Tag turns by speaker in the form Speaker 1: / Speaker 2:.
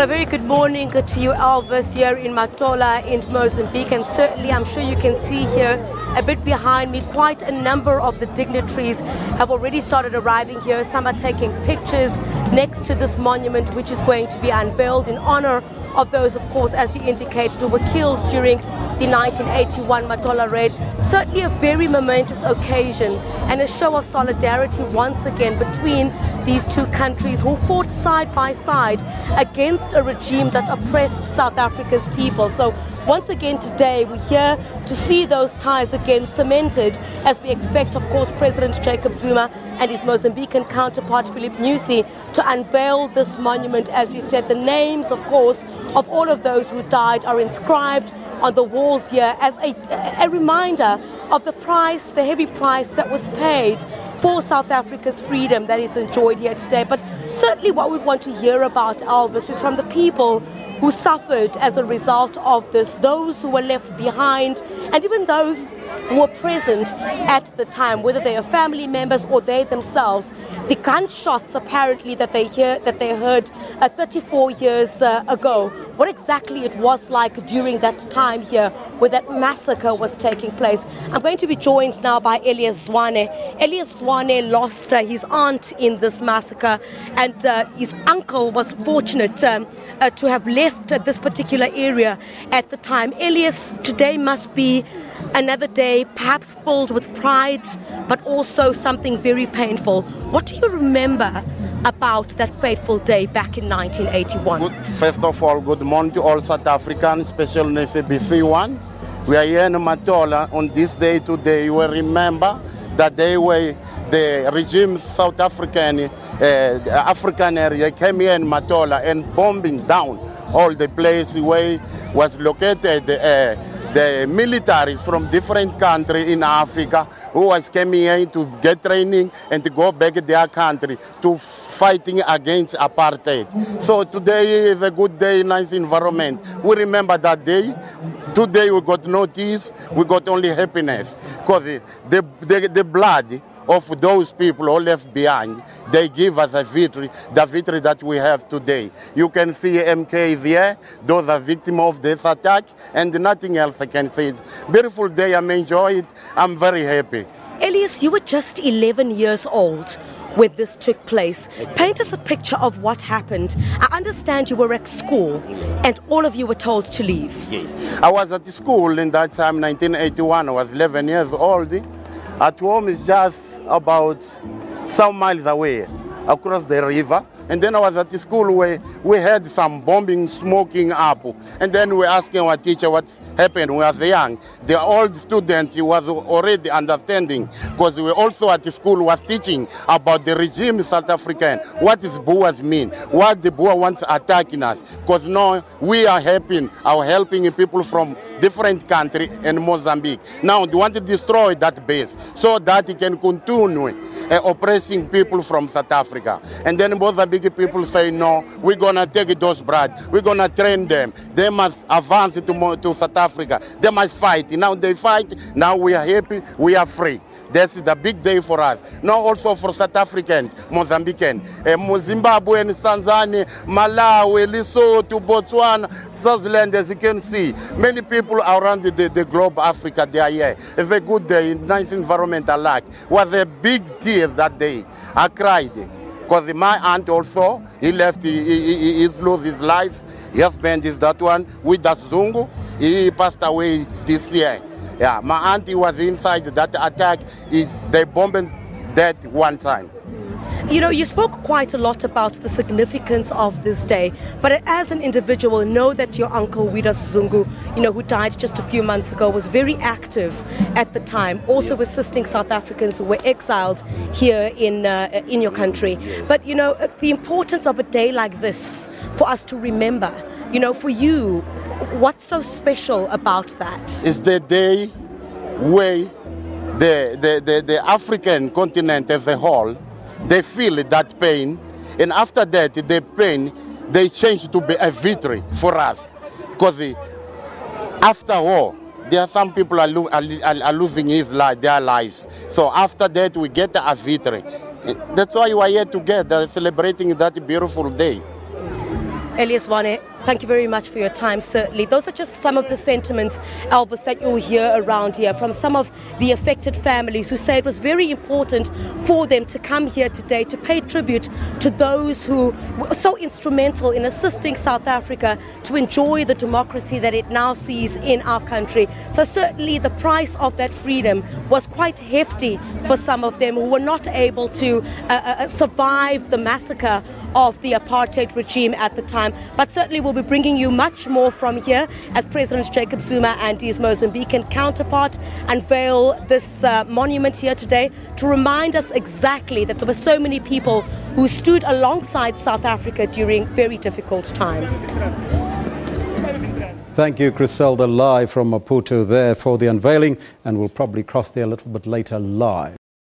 Speaker 1: Well, a very good morning to you, Elvis, here in Matola in Mozambique. And certainly, I'm sure you can see here a bit behind me, quite a number of the dignitaries have already started arriving here. Some are taking pictures next to this monument, which is going to be unveiled in honor of those, of course, as you indicated, who were killed during the 1981 Matola raid. Certainly a very momentous occasion and a show of solidarity once again between these two countries who fought side by side against a regime that oppressed South Africa's people. So once again today we're here to see those ties again cemented, as we expect, of course, President Jacob Zuma and his Mozambican counterpart Filipe Nyusi to unveil this monument. As you said, the names, of course, of all of those who died are inscribed on the walls here as a reminder of the price, the heavy price that was paid for South Africa's freedom that is enjoyed here today. But certainly what we want to hear about, Elvis, is from the people who suffered as a result of this, those who were left behind, and even those who were present at the time, whether they are family members or they themselves. The gunshots apparently that they heard 34 years ago, what exactly it was like during that time here where that massacre was taking place. I'm going to be joined now by Ellias Zwane. Ellias Zwane lost his aunt in this massacre, and his uncle was fortunate to have left this particular area at the time. Elias, today must be another day perhaps filled with pride, but also something very painful. What do you remember about that fateful day back in 1981?
Speaker 2: First of all, good morning to all South Africans, especially SABC one. We are here in Matola on this day today. We remember that day where the regime South African, African area came here in Matola and bombing down all the places where was located the militaries from different countries in Africa who was coming here to get training and to go back to their country to fighting against apartheid. So today is a good day, nice environment. We remember that day. Today we got no tears, we got only happiness, because the blood of those people who left behind, they give us a victory, the victory that we have today. You can see MK is here, those are victims of this attack, and nothing else I can say. Beautiful day, I'm enjoying it, I'm very happy.
Speaker 1: Ellias, you were just 11 years old when this took place. Paint us a picture of what happened. I understand you were at school and all of you were told to leave.
Speaker 2: Yes, I was at school in that time, 1981, I was 11 years old. At home is just about some miles away, across the river. And then I was at the school where we had some bombing, smoking up. And then we asking our teacher what happened when we was young. The old students, he was already understanding, because we also at the school was teaching about the regime in South African. What is Boers mean? What the Boer wants attacking us? Because now we are helping people from different countries in Mozambique. Now they want to destroy that base so that it can continue oppressing people from South Africa. And then Mozambique people say, no, we're going to take those brats, we're going to train them, they must advance to South Africa, they must fight. Now they fight, now we are happy, we are free. That's the big day for us. Now also for South Africans, Mozambican, Zimbabwe, Tanzania, Malawi, Lesotho, Botswana, Swaziland, as you can see. Many people around the globe, Africa, they are here. It's a good day, nice environment I like. It was a big tears that day. I cried. Because my aunt also, he left, he lost his life. His husband is that one with the Zungu. He passed away this year. Yeah, my auntie was inside that attack. They bombed that one time.
Speaker 1: You know, you spoke quite a lot about the significance of this day, but as an individual, know that your uncle, Widas Zungu, who died just a few months ago, was very active at the time, also assisting South Africans who were exiled here in your country. But, the importance of a day like this for us to remember, for you, what's so special about that?
Speaker 2: It's the day where the African continent as a whole, they feel that pain, and after that, the pain, they change to be a victory for us. Because after war, there are some people are losing their lives. So after that, we get a victory. That's why we are here together, celebrating that beautiful day.
Speaker 1: Ellias, Zwane, thank you very much for your time, certainly. Those are just some of the sentiments, Elvis, that you'll hear around here from some of the affected families who say it was very important for them to come here today to pay tribute to those who were so instrumental in assisting South Africa to enjoy the democracy that it now sees in our country. So certainly the price of that freedom was quite hefty for some of them who were not able to survive the massacre of the apartheid regime at the time. But certainly we'll be bringing you much more from here as President Jacob Zuma and his Mozambican counterpart unveil this monument here today to remind us exactly that there were so many people who stood alongside South Africa during very difficult times.
Speaker 3: Thank you, Griselda, live from Maputo there for the unveiling, and we'll probably cross there a little bit later live.